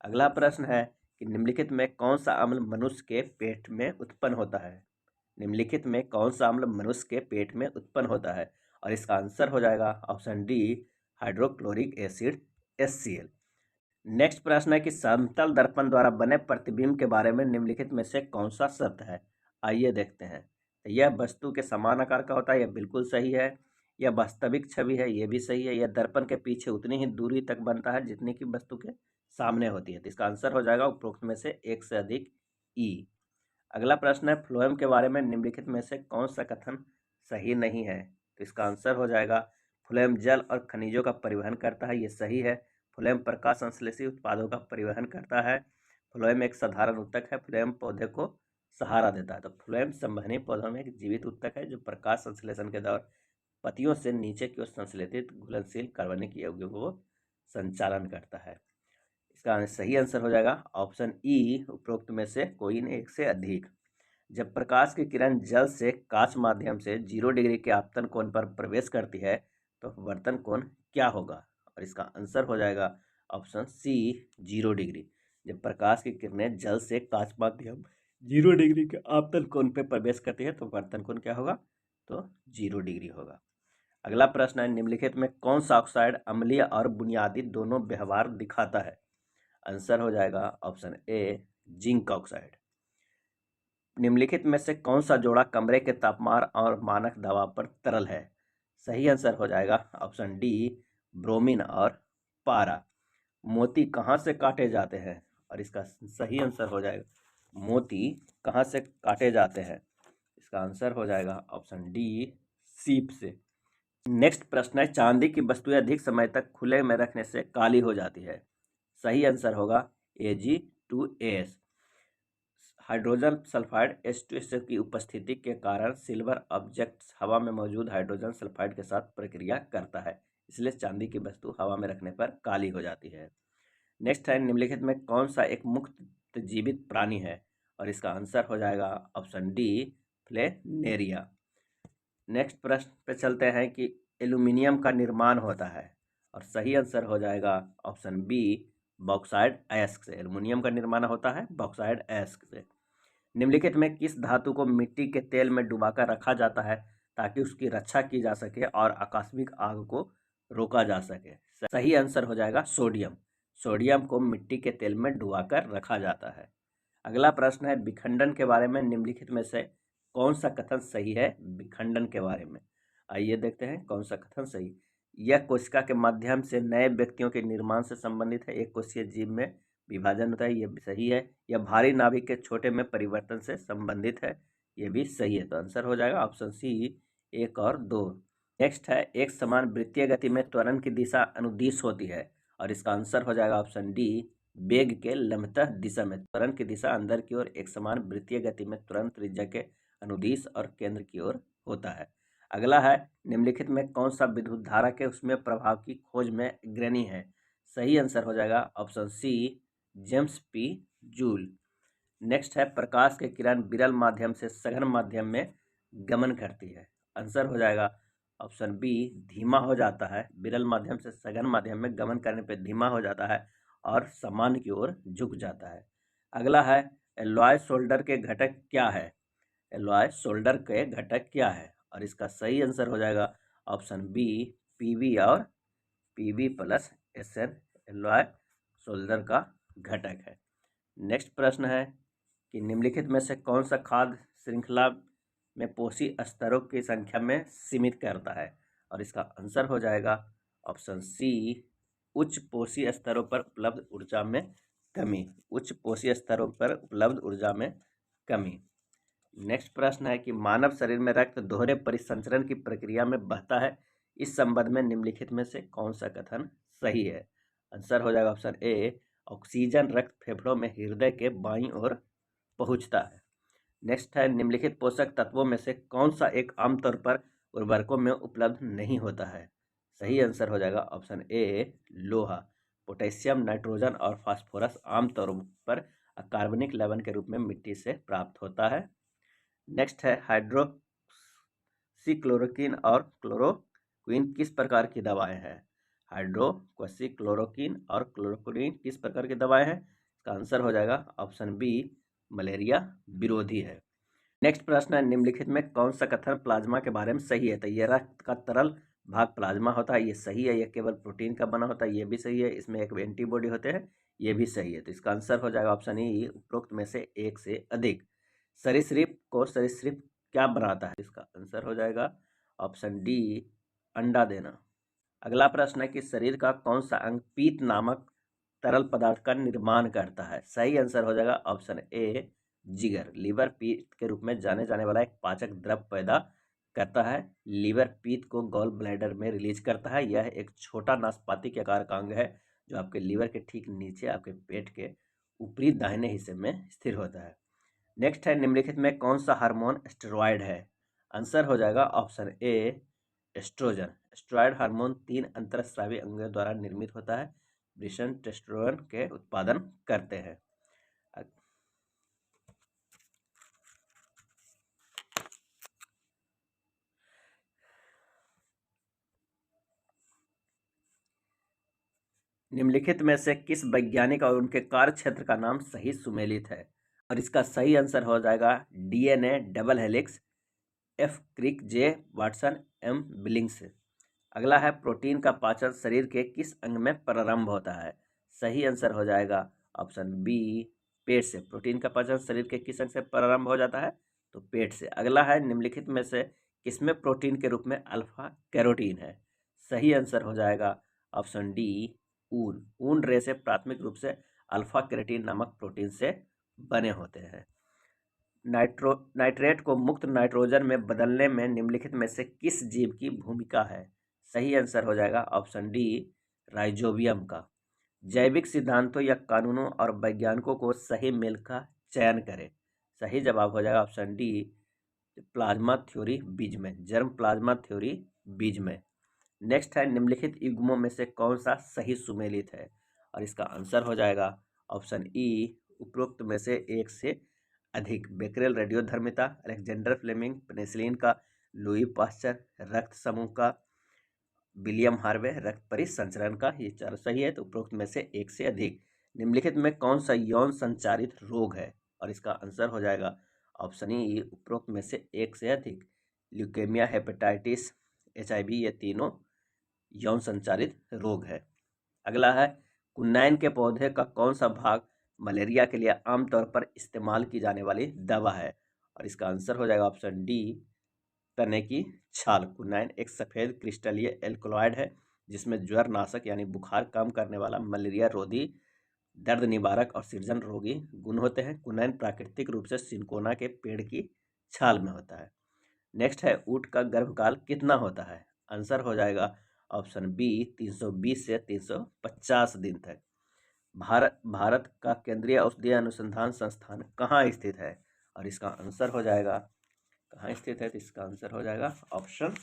अगला प्रश्न है कि निम्नलिखित में कौन सा अम्ल मनुष्य के पेट में उत्पन्न होता है? निम्नलिखित में कौन सा अम्ल मनुष्य के पेट में उत्पन्न होता है? और इसका आंसर हो जाएगा option D, hydrochloric acid, HCl। Next प्रश्न है कि समतल दर्पण द्वारा बने प्रतिबिंब के बारे में निम्नलिखित में से कौन सा सत्य है? आइए देखते हैं। यह वस्तु के समान आकार का होता है, यह बिल्कुल सही है। यह वास्तविक छवि है, यह भी सही है। यह दर्पण के पीछे उतनी ही दूरी तक बनता है जितनी की वस्तु के सामने होती है। तो इसका आंसर हो जाएगा उपरोक्त में से एक से अधिक ई। अगला प्रश्न है, फ्लोएम के बारे में निम्नलिखित में से कौन सा कथन सही नहीं है? तो इसका आंसर हो जाएगा फ्लोएम जल और खनिजों का परिवहन करता है, ये सही है। फ्लोएम प्रकाश संश्लेषी उत्पादों का परिवहन करता है। फ्लोएम एक साधारण उत्तक है। फ्लोएम पौधे को सहारा देता है। तो फ्लोएम संवहनी पौधों में एक जीवित उत्तक है जो प्रकाश संश्लेषण के दौरान पत्तियों से नीचे की ओर संश्लेषित घुलनशील कार्बनिक यौगिकों को संचालन करता है। इसका सही आंसर हो जाएगा ऑप्शन ई, उपरोक्त में से कोई नहीं, एक से अधिक। जब प्रकाश की किरण जल से कांच माध्यम से 0 डिग्री के आपतन कोण पर प्रवेश करती है तो वर्तन कोण क्या होगा? और इसका आंसर हो जाएगा ऑप्शन सी, 0 डिग्री। जब प्रकाश की किरणें जल से कांच माध्यम 0 डिग्री के आपतन कोण पर प्रवेश करती है तो वर्तन कोण क्या होगा? तो 0 डिग्री होगा। अगला प्रश्न है, निम्नलिखित में कौन सा ऑक्साइड अम्लीय और बुनियादी दोनों व्यवहार दिखाता है? आंसर हो जाएगा ऑप्शन ए, जिंक ऑक्साइड। निम्नलिखित में से कौन सा जोड़ा कमरे के तापमान और मानक दबाव पर तरल है? सही आंसर हो जाएगा ऑप्शन डी, ब्रोमीन और पारा। मोती कहाँ से काटे जाते हैं? और इसका सही आंसर हो जाएगा मोती कहाँ से काटे जाते हैं? इसका आंसर हो जाएगा ऑप्शन डी, सीप से। नेक्स्ट प्रश्न है, चांदी की वस्तुएं अधिक समय तक खुले में रखने से काली हो जाती है। सही आंसर होगा Ag2S। हाइड्रोजन सल्फाइड H2SO की उपस्थिति के कारण सिल्वर ऑब्जेक्ट्स हवा में मौजूद हाइड्रोजन सल्फाइड के साथ प्रक्रिया करता है, इसलिए चांदी की वस्तु हवा में रखने पर काली हो जाती है। नेक्स्ट है, निम्नलिखित में कौन सा एक मुक्त जीवित प्राणी है? और इसका आंसर हो जाएगा ऑप्शन डी, प्लेनेरिया। नेक्स्ट प्रश्न पे चलते हैं कि एल्यूमिनियम का निर्माण होता है, और सही आंसर हो जाएगा ऑप्शन बी, बॉक्साइड अयस्क से। एल्यूमिनियम का निर्माण होता है बॉक्साइड अयस्क से। निम्नलिखित में किस धातु को मिट्टी के तेल में डुबाकर रखा जाता है ताकि उसकी रक्षा की जा सके और आकस्मिक आग को रोका जा सके? सही आंसर हो जाएगा सोडियम। सोडियम को मिट्टी के तेल में डुबाकर रखा जाता है। अगला प्रश्न है, विखंडन के बारे में निम्नलिखित में से कौन सा कथन सही है? विखंडन के बारे में आइए देखते हैं कौन सा कथन सही। यह कोशिका के माध्यम से नए व्यक्तियों के निर्माण से संबंधित है। एक कोशिकीय जीव में विभाजन होता है, ये भी सही है। यह भारी नाभिक के छोटे में परिवर्तन से संबंधित है, ये भी सही है। तो आंसर हो जाएगा ऑप्शन सी, 1 और 2। नेक्स्ट है, एक समान वृत्तीय गति में त्वरण की दिशा अनुदिश होती है, और इसका आंसर हो जाएगा ऑप्शन डी, वेग के लंबतः दिशा में। त्वरण की दिशा अंदर की ओर एक समान वृत्तीय गति में त्वरण त्रिज्या के अनुदिश और केंद्र की ओर होता है। अगला है, निम्नलिखित में कौन सा विद्युत धारा के उसमें प्रभाव की खोज में अग्रणी है? सही आंसर हो जाएगा option C, James P Joule. Next है, प्रकाश की किरण विरल माध्यम से सघन माध्यम में गमन करती है। आंसर हो जाएगा ऑप्शन बी, धीमा हो जाता है। विरल माध्यम से सघन माध्यम में गमन करने पर धीमा हो जाता है और सामान्य की ओर झुक जाता है। अगला है, एलॉय सोल्डर के घटक क्या है? एलॉय सोल्डर के घटक क्या है? और इसका सही आंसर हो जाएगा ऑप्शन बी, पीवी और Pb+SN एलॉय सोल्डर का घटक है। नेक्स्ट प्रश्न है कि निम्नलिखित में से कौन सा खाद्य श्रृंखला में पोषी स्तरों की संख्या में सीमित करता है? और इसका आंसर हो जाएगा ऑप्शन सी, उच्च पोषी स्तरों पर उपलब्ध ऊर्जा में कमी। उच्च पोषी स्तरों पर उपलब्ध ऊर्जा में कमी। नेक्स्ट प्रश्न है कि मानव शरीर में रक्त दोहरे परिसंचरण की प्रक्रिया में बहता है। इस संबंध में निम्नलिखित में से कौन सा कथन सही है? आंसर हो जाएगा ऑप्शन ए, ऑक्सीजन रक्त फेफड़ों में हृदय के बाईं ओर पहुंचता है। नेक्स्ट है, निम्नलिखित पोषक तत्वों में से कौन सा एक आमतौर पर उर्वरकों में उपलब्ध नहीं होता है? सही आंसर हो जाएगा ऑप्शन ए, लोहा। पोटेशियम, नाइट्रोजन और फास्फोरस आमतौर पर कार्बनिक लवण के रूप में मिट्टी से प्राप्त होता है। नेक्स्ट है, हाइड्रोक्सीक्लोरोक्वीन और क्लोरोक्वीन किस प्रकार की दवाएं हैं? हाइड्रोक्सीक्लोरोक्वीन और क्लोरोक्वीन किस प्रकार की दवाएं हैं? इसका आंसर हो जाएगा ऑप्शन बी, मलेरिया विरोधी है। नेक्स्ट प्रश्न है, निम्नलिखित में कौन सा कथन प्लाज्मा के बारे में सही है? तो ये रक्त का तरल भाग प्लाज्मा होता है, ये सही है। ये केवल प्रोटीन का बना होता है, ये भी सही है। इसमें एक एंटीबॉडी होते हैं, ये भी सही है। तो इसका आंसर हो जाएगा ऑप्शन ई, उपरोक्त में से एक से अधिक। सरीसृप को सरीसृप क्या बनाता है? इसका आंसर हो जाएगा ऑप्शन डी, अंडा देना। अगला प्रश्न है कि शरीर का कौन सा अंग पीत नामक तरल पदार्थ का निर्माण करता है? सही आंसर हो जाएगा ऑप्शन ए, जिगर। लीवर पीत के रूप में जाने जाने वाला एक पाचक द्रव पैदा करता है। लीवर पीत को गॉल ब्लैडर में रिलीज करता है। यह एक छोटा नाशपाती के आकार का अंग है जो आपके लीवर के ठीक नीचे आपके पेट के ऊपरी दाहिने हिस्से में स्थिर होता है। नेक्स्ट है, निम्नलिखित में कौन सा हार्मोन स्टेरॉयड है? आंसर हो जाएगा option A, oestrogen. Steroid hormone 3 अंतःस्रावी अंगों द्वारा निर्मित होता है। वृषण टेस्टोस्टेरोन के उत्पादन करते हैं। निम्नलिखित में से किस वैज्ञानिक और उनके कार्य क्षेत्र का नाम सही सुमेलित है? और इसका सही आंसर हो जाएगा डीएनए डबल हेलिक्स, एफ क्रिक, जे वाटसन, एम बिलिंग्स। अगला है प्रोटीन का पाचन शरीर के किस अंग में प्रारंभ होता है? सही आंसर हो जाएगा ऑप्शन बी, पेट से। प्रोटीन का पाचन शरीर के किस अंग से प्रारंभ हो जाता है? तो पेट से। अगला है निम्नलिखित में से किसमें प्रोटीन के रूप में अल्फा कैरोटीन है? सही आंसर हो जाएगा ऑप्शन डी, ऊन। ऊन रेशे प्राथमिक रूप से अल्फा कैरोटीन नामक प्रोटीन से बने होते हैं। नाइट्रेट को मुक्त नाइट्रोजन में बदलने में निम्नलिखित में से किस जीव की भूमिका है? सही आंसर हो जाएगा ऑप्शन डी, राइजोबियम का। जैविक सिद्धांतों या कानूनों और वैज्ञानिकों को सही मेल का चयन करें। सही जवाब हो जाएगा ऑप्शन डी, प्लाज्मा थ्योरी बीज में, जर्म प्लाज्मा थ्योरी बीज में। नेक्स्ट है निम्नलिखित युग्मों में से कौन सा सही सुमेलित है? और इसका आंसर हो जाएगा ऑप्शन ई, उपरोक्त में से एक से अधिक। बेकरेल रेडियोधर्मिता, अलेक्जेंडर फ्लेमिंग, पेनिसिलिन का, लुई पाश्चर, रक्त समूह का, विलियम हार्वे, रक्त परिसंचरण का। ये चार सही है, तो उपरोक्त में से एक से अधिक। निम्नलिखित में कौन सा यौन संचारित रोग है? और इसका आंसर हो जाएगा ऑप्शन ई, उपरोक्त में से एक से अधिक। ल्यूकेमिया, हेपेटाइटिस, HIV, ये तीनों यौन संचारित रोग है। अगला है कुन्नाइन के पौधे का कौन सा भाग मलेरिया के लिए आमतौर पर इस्तेमाल की जाने वाली दवा है? और इसका आंसर हो जाएगा ऑप्शन डी, तने की छाल। कुन्नाइन एक सफ़ेद क्रिस्टलीय एल्कलॉइड है जिसमें ज्वर नाशक यानी बुखार कम करने वाला, मलेरिया रोधी, दर्द निवारक और सृजन रोगी गुण होते हैं। कुन्नाइन प्राकृतिक रूप से सिनकोना के पेड़ की छाल में होता है। नेक्स्ट है ऊँट का गर्भकाल कितना होता है? आंसर हो जाएगा ऑप्शन बी, 320 से 350 दिन तक। भारत का केंद्रीय औषधीय अनुसंधान संस्थान कहाँ स्थित है? और इसका आंसर हो जाएगा, कहाँ स्थित है? तो इसका आंसर हो जाएगा ऑप्शन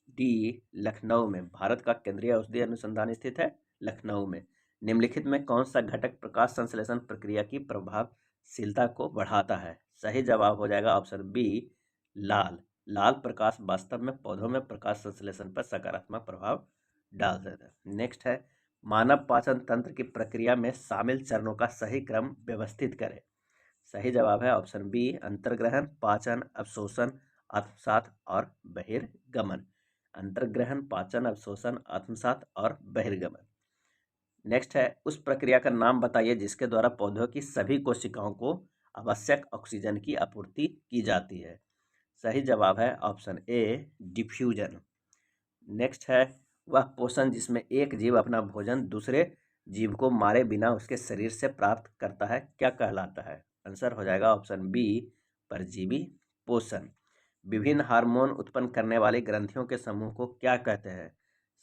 डी, लखनऊ में। भारत का केंद्रीय औषधीय अनुसंधान स्थित है लखनऊ में। निम्नलिखित में कौन सा घटक प्रकाश संश्लेषण प्रक्रिया की प्रभावशीलता को बढ़ाता है? सही जवाब हो जाएगा ऑप्शन बी, लाल। लाल प्रकाश वास्तव में पौधों में प्रकाश संश्लेषण पर सकारात्मक प्रभाव डाल देता है। नेक्स्ट है मानव पाचन तंत्र की प्रक्रिया में शामिल चरणों का सही क्रम व्यवस्थित करें। सही जवाब है ऑप्शन बी, अंतर्ग्रहण, पाचन, अवशोषण, आत्मसात और बहिर्गमन। अंतर्ग्रहण, पाचन, अवशोषण, आत्मसात और बहिर्गमन। नेक्स्ट है उस प्रक्रिया का नाम बताइए जिसके द्वारा पौधों की सभी कोशिकाओं को आवश्यक ऑक्सीजन की आपूर्ति की जाती है। सही जवाब है ऑप्शन ए, डिफ्यूजन। नेक्स्ट है वह पोषण जिसमें एक जीव अपना भोजन दूसरे जीव को मारे बिना उसके शरीर से प्राप्त करता है क्या कहलाता है? आंसर हो जाएगा ऑप्शन बी, परजीवी पोषण। विभिन्न हार्मोन उत्पन्न करने वाली ग्रंथियों के समूह को क्या कहते हैं?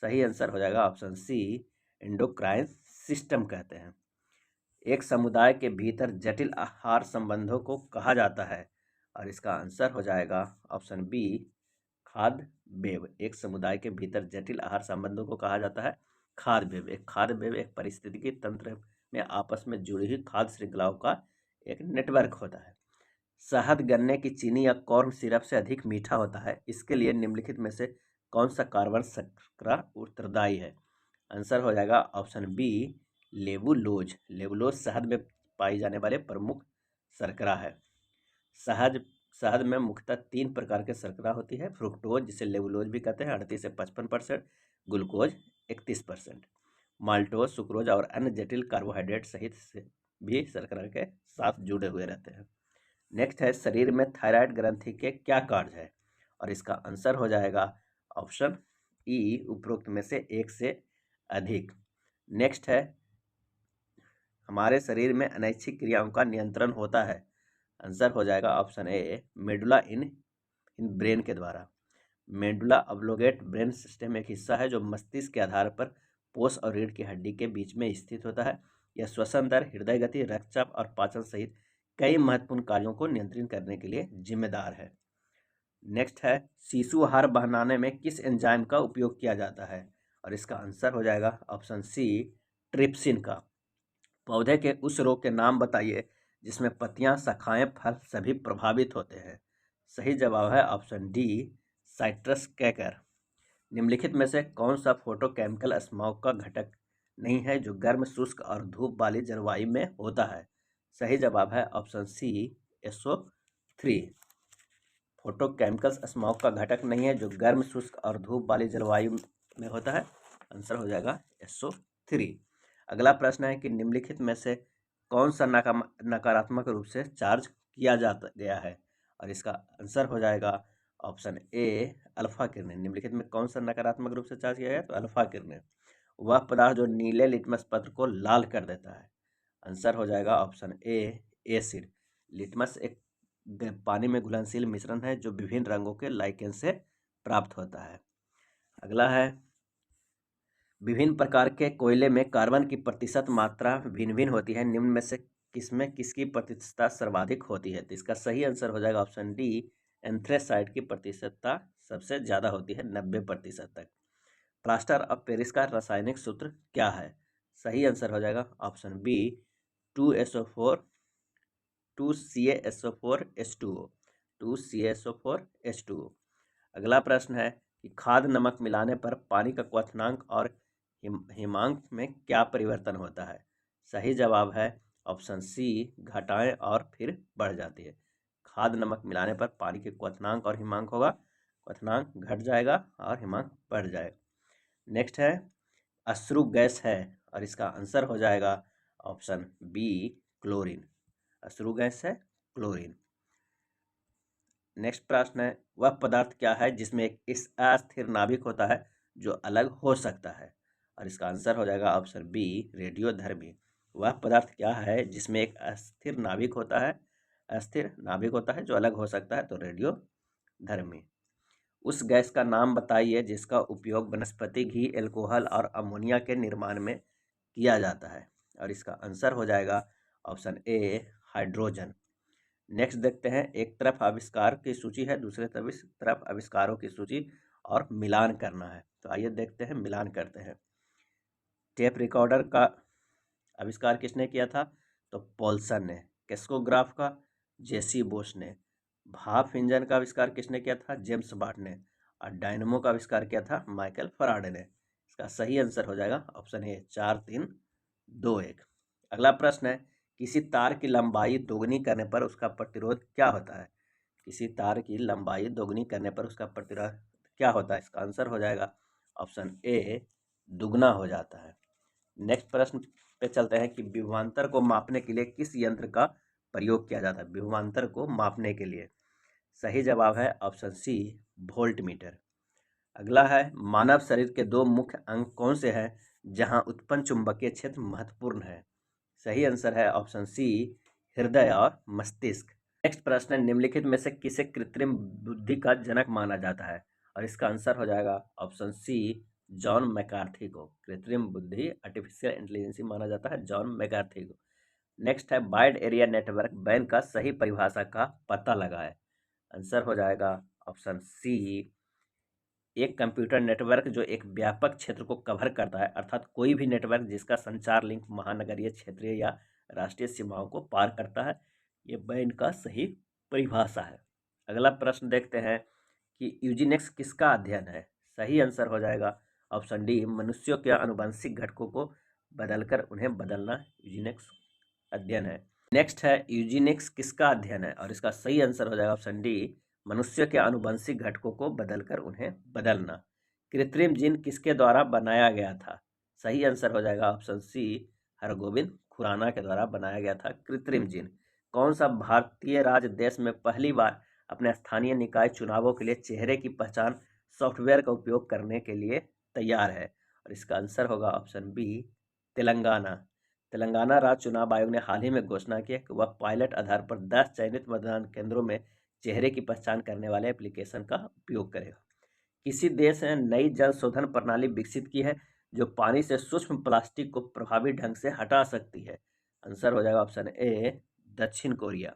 सही आंसर हो जाएगा ऑप्शन सी, एंडोक्राइन सिस्टम कहते हैं। एक समुदाय के भीतर जटिल आहार संबंधों को कहा जाता है? और इसका आंसर हो जाएगा ऑप्शन बी, खाद्य वेव। एक समुदाय के भीतर जटिल आहार संबंधों को कहा जाता है खाद्य वेव। एक खाद्य वेव एक पारिस्थितिकी तंत्र में आपस में जुड़ी हुई खाद्य श्रृंखलाओं का एक नेटवर्क होता है। शहद गन्ने की चीनी या कॉर्न सिरप से अधिक मीठा होता है, इसके लिए निम्नलिखित में से कौन सा कार्बन शर्करा उत्तरदायी है? आंसर हो जाएगा ऑप्शन बी, लेबुलोज। लेबुलोज शहद में पाई जाने वाले प्रमुख शर्करा है। शहद में मुख्यतः 3 प्रकार के शर्करा होती है। फ्रुक्टोज जिसे लेबुलोज भी कहते हैं 38 से 55%, ग्लूकोज 31%, माल्टोज, सुक्रोज और अन्य जटिल कार्बोहाइड्रेट सहित से भी शर्करा के साथ जुड़े हुए रहते हैं। नेक्स्ट है शरीर में थायराइड ग्रंथि के क्या कार्य है? और इसका आंसर हो जाएगा ऑप्शन ई, उपरोक्त में से एक से अधिक। नेक्स्ट है हमारे शरीर में अनैच्छिक क्रियाओं का नियंत्रण होता है। आंसर हो जाएगा option A, medulla in brain के द्वारा। मेडुला ऑब्लोंगेट ब्रेन सिस्टम एक हिस्सा है जो मस्तिष्क के आधार पर पोष और रीढ़ की हड्डी के बीच में स्थित होता है। यह श्वसन दर, हृदय गति, रक्तचाप और पाचन सहित कई महत्वपूर्ण कार्यों को नियंत्रित करने के लिए जिम्मेदार है। नेक्स्ट है शिशु आहार बनाने में किस एंजाइम का उपयोग किया जाता है? और इसका आंसर हो जाएगा ऑप्शन सी, ट्रिप्सिन का। पौधे के उस रोग के नाम बताइए जिसमें पत्तियां, शाखाएं, फल सभी प्रभावित होते हैं। सही जवाब है ऑप्शन डी, साइट्रस कैकर। निम्नलिखित में से कौन सा फोटोकेमिकल स्मॉग का घटक नहीं है जो गर्म, शुष्क और धूप वाली जलवायु में होता है? सही जवाब है ऑप्शन सी, SO3। फोटोकेमिकल्स स्मॉग का घटक नहीं है जो गर्म, शुष्क और धूप वाली जलवायु में होता है। आंसर हो जाएगा SO3। अगला प्रश्न है कि निम्नलिखित में से कौन सा नकारात्मक रूप से चार्ज किया जाता गया है? और इसका आंसर हो जाएगा ऑप्शन ए, अल्फा किरणें। निम्नलिखित में कौन सा नकारात्मक रूप से चार्ज किया गया? तो अल्फा किरणें। वह पदार्थ जो नीले लिटमस पत्र को लाल कर देता है। आंसर हो जाएगा ऑप्शन ए, एसिड। लिटमस एक पानी में घुलनशील मिश्रण है जो विभिन्न रंगों के लाइकेन से प्राप्त होता है। अगला है, विभिन्न प्रकार के कोयले में कार्बन की प्रतिशत मात्रा भिन्न भिन्न होती है। निम्न में से किसमें किसकी प्रतिशतता सर्वाधिक होती है? तो इसका सही आंसर हो जाएगा ऑप्शन डी, एंथ्रेसाइट की प्रतिशतता सबसे ज़्यादा होती है, 90% तक। प्लास्टर ऑफ पेरिस का रासायनिक सूत्र क्या है? सही आंसर हो जाएगा option B, 2SO4 2CaSO4H2O 2CaSO4H2O। अगला प्रश्न है कि खाद्य नमक मिलाने पर पानी का क्वथनांक और हिमांक में क्या परिवर्तन होता है? सही जवाब है ऑप्शन सी, घटाएं और फिर बढ़ जाती है। खाद्य नमक मिलाने पर पानी के क्वथनांक और हिमांक होगा, क्वथनांक घट जाएगा और हिमांक बढ़ जाएगा। नेक्स्ट है, अश्रु गैस है और इसका आंसर हो जाएगा ऑप्शन बी, क्लोरीन। अश्रु गैस है क्लोरीन। नेक्स्ट प्रश्न है, वह पदार्थ क्या है जिसमें एक इस अस्थिर नाभिक होता है जो अलग हो सकता है? और इसका आंसर हो जाएगा ऑप्शन बी, रेडियोधर्मी। वह पदार्थ क्या है जिसमें एक अस्थिर नाभिक होता है, अस्थिर नाभिक होता है जो अलग हो सकता है? तो रेडियोधर्मी। उस गैस का नाम बताइए जिसका उपयोग वनस्पति घी, एल्कोहल और अमोनिया के निर्माण में किया जाता है। और इसका आंसर हो जाएगा ऑप्शन ए, हाइड्रोजन। नेक्स्ट देखते हैं, एक तरफ आविष्कार की सूची है, दूसरे तरफ आविष्कारों की सूची और मिलान करना है। तो आइए देखते हैं, मिलान करते हैं। टेप रिकॉर्डर का आविष्कार किसने किया था? तो पॉल्सन ने। कैस्कोग्राफ का जेसी बोस ने। भाप इंजन का आविष्कार किसने किया था? जेम्स वाट ने। और डायनमो का आविष्कार किया था माइकल फराडे ने। इसका सही आंसर हो जाएगा ऑप्शन ए, 4-3-2-1। अगला प्रश्न है, किसी तार की लंबाई दोगुनी करने पर उसका प्रतिरोध क्या होता है? किसी तार की लंबाई दोगुनी करने पर उसका प्रतिरोध क्या होता है? इसका आंसर हो जाएगा ऑप्शन ए, दुगना हो जाता है। नेक्स्ट प्रश्न पे चलते हैं कि विभवांतर को मापने के लिए किस यंत्र का प्रयोग किया जाता है? विभवांतर को मापने के लिए सही जवाब है ऑप्शन सी, वोल्ट मीटर। अगला है, मानव शरीर के दो मुख्य अंग कौन से हैं जहां उत्पन्न चुंबकीय क्षेत्र महत्वपूर्ण है? सही आंसर है ऑप्शन सी, हृदय और मस्तिष्क। नेक्स्ट प्रश्न है, निम्नलिखित में से किसे कृत्रिम बुद्धि का जनक माना जाता है? और इसका आंसर हो जाएगा ऑप्शन सी, जॉन मैकार्थी को। कृत्रिम बुद्धि, आर्टिफिशियल इंटेलिजेंस माना जाता है जॉन मैकार्थी को। नेक्स्ट है, वाइड एरिया नेटवर्क बैन का सही परिभाषा का पता लगाए। आंसर हो जाएगा ऑप्शन सी, एक कंप्यूटर नेटवर्क जो एक व्यापक क्षेत्र को कवर करता है, अर्थात कोई भी नेटवर्क जिसका संचार लिंक महानगरीय, क्षेत्रीय या राष्ट्रीय सीमाओं को पार करता है, ये बैन का सही परिभाषा है। अगला प्रश्न देखते हैं कि यूजीनिक्स किसका अध्ययन है? सही आंसर हो जाएगा ऑप्शन डी, मनुष्यों के आनुवंशिक घटकों को बदलकर उन्हें बदलना यूजीनिक्स अध्ययन है। नेक्स्ट है, यूजीनिक्स किसका अध्ययन है? और इसका सही आंसर हो जाएगा ऑप्शन डी, मनुष्य के आनुवंशिक घटकों को बदलकर उन्हें बदलना। कृत्रिम जीन किसके द्वारा बनाया गया था? सही आंसर हो जाएगा ऑप्शन सी, हरगोविंद खुराना के द्वारा बनाया गया था कृत्रिम जीन। कौन सा भारतीय राज्य देश में पहली बार अपने स्थानीय निकाय चुनावों के लिए चेहरे की पहचान सॉफ्टवेयर का उपयोग करने के लिए तैयार है? और इसका आंसर होगा ऑप्शन बी, तेलंगाना। तेलंगाना राज्य चुनाव आयोग ने हाल ही में घोषणा की है कि वह पायलट आधार पर 10 चयनित मतदान केंद्रों में चेहरे की पहचान करने वाले एप्लीकेशन का उपयोग करेगा। किसी देश ने नई जल शोधन प्रणाली विकसित की है जो पानी से सूक्ष्म प्लास्टिक को प्रभावी ढंग से हटा सकती है? आंसर हो जाएगा ऑप्शन ए, दक्षिण कोरिया।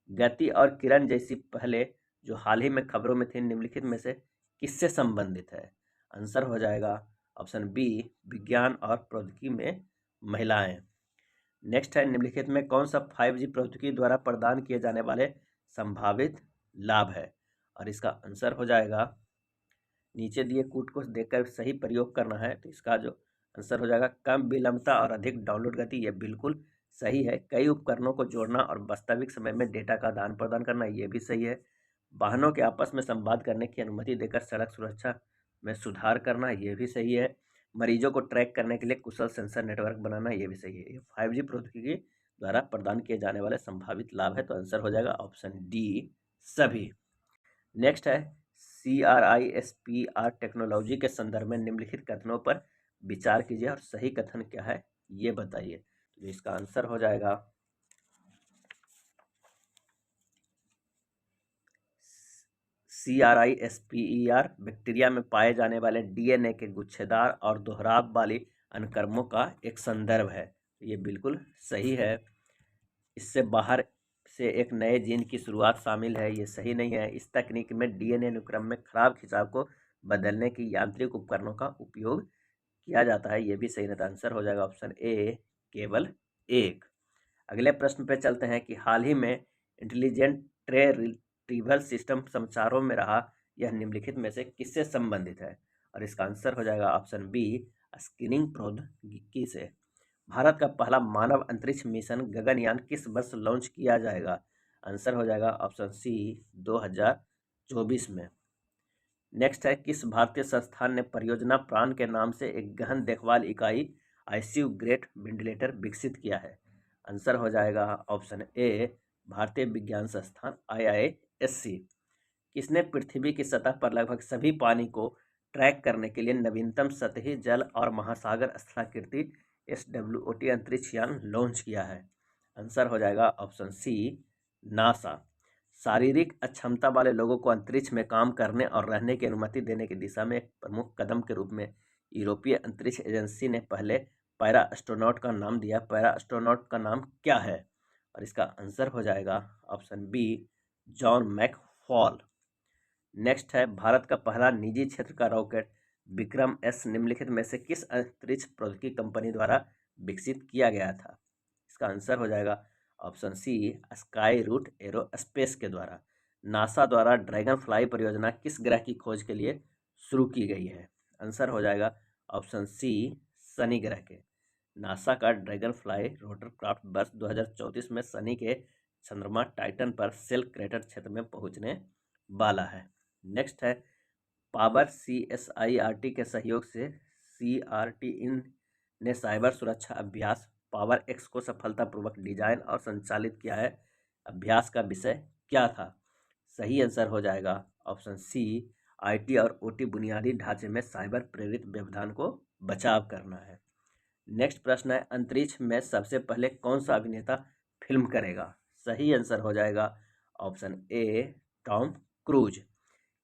गति और किरण जैसी पहले जो हाल ही में खबरों में थी, निम्नलिखित में से किससे संबंधित है? आंसर हो जाएगा ऑप्शन बी, विज्ञान और प्रौद्योगिकी में महिलाएं। नेक्स्ट है, निम्नलिखित में कौन सा 5G प्रौद्योगिकी द्वारा प्रदान किए जाने वाले संभावित लाभ है, और इसका आंसर हो जाएगा, नीचे दिए कूट को देखकर सही प्रयोग करना है। तो इसका जो आंसर हो जाएगा कम विलंबता और अधिक डाउनलोड गति, ये बिल्कुल सही है। कई उपकरणों को जोड़ना और वास्तविक समय में डेटा का आदान प्रदान करना, ये भी सही है। वाहनों के आपस में संवाद करने की अनुमति देकर सड़क सुरक्षा में सुधार करना, ये भी सही है। मरीजों को ट्रैक करने के लिए कुशल सेंसर नेटवर्क बनाना, ये भी सही है। ये 5G प्रौद्योगिकी द्वारा प्रदान किए जाने वाले संभावित लाभ है। तो आंसर हो जाएगा ऑप्शन डी, सभी। नेक्स्ट है, CRISPR टेक्नोलॉजी के संदर्भ में निम्नलिखित कथनों पर विचार कीजिए और सही कथन क्या है ये बताइए। तो इसका आंसर हो जाएगा CRISPR बैक्टीरिया में पाए जाने वाले DNA के गुच्छेदार और दोहराव वाली अनुक्रमों का एक संदर्भ है। ये बिल्कुल सही है। इससे बाहर से एक नए जीन की शुरुआत शामिल है, ये सही नहीं है। इस तकनीक में DNA अनुक्रम में खराब खिंचाव को बदलने की यांत्रिक उपकरणों का उपयोग किया जाता है, ये भी सही नहीं। आंसर हो जाएगा ऑप्शन ए, केवल एक। अगले प्रश्न पे चलते हैं कि हाल ही में इंटेलिजेंट ट्रे रिट्रीवल सिस्टम समाचारों में रहा, यह निम्नलिखित में से किससे संबंधित है, और इसका आंसर हो जाएगा ऑप्शन बी, स्कैनिंग प्रौद्योगिकी से। भारत का पहला मानव अंतरिक्ष मिशन गगनयान किस वर्ष लॉन्च किया जाएगा, आंसर हो जाएगा ऑप्शन सी, 2024 में। नेक्स्ट है, किस भारतीय संस्थान ने परियोजना प्राण के नाम से एक गहन देखभाल इकाई ICU ग्रेड वेंटिलेटर विकसित किया है, आंसर हो जाएगा ऑप्शन ए, भारतीय विज्ञान संस्थान IISc। किसने पृथ्वी की सतह पर लगभग सभी पानी को ट्रैक करने के लिए नवीनतम सतही जल और महासागर स्थलाकृति SWOT अंतरिक्ष यान लॉन्च किया है, आंसर हो जाएगा ऑप्शन सी, नासा। शारीरिक अक्षमता वाले लोगों को अंतरिक्ष में काम करने और रहने की अनुमति देने की दिशा में एक प्रमुख कदम के रूप में यूरोपीय अंतरिक्ष एजेंसी ने पहले पैरा एस्ट्रोनॉट का नाम दिया। पैरा एस्ट्रोनॉट का नाम क्या है, और इसका आंसर हो जाएगा option B, John McFaul. Next है, भारत का पहला निजी क्षेत्र का रॉकेट विक्रम-S निम्नलिखित में से किस अंतरिक्ष प्रौद्योगिकी कंपनी द्वारा विकसित किया गया था, इसका आंसर हो जाएगा option C, Skyroot Aerospace के द्वारा। नासा द्वारा ड्रैगन फ्लाई परियोजना किस ग्रह की खोज के लिए शुरू की गई है, आंसर हो जाएगा ऑप्शन सी, शनि ग्रह के। नासा का ड्रैगन फ्लाई रोटरक्राफ्ट वर्ष 2034 में शनि के चंद्रमा टाइटन पर सेल क्रेटर क्षेत्र में पहुंचने वाला है। नेक्स्ट है, पावर CSIRT के सहयोग से CRT इन ने साइबर सुरक्षा अभ्यास पावर X को सफलतापूर्वक डिजाइन और संचालित किया है। अभ्यास का विषय क्या था, सही आंसर हो जाएगा ऑप्शन सी, IT और OT बुनियादी ढांचे में साइबर प्रेरित व्यवधान को बचाव करना है। नेक्स्ट प्रश्न है, अंतरिक्ष में सबसे पहले कौन सा अभिनेता फिल्म करेगा, सही आंसर हो जाएगा ऑप्शन ए, टॉम क्रूज।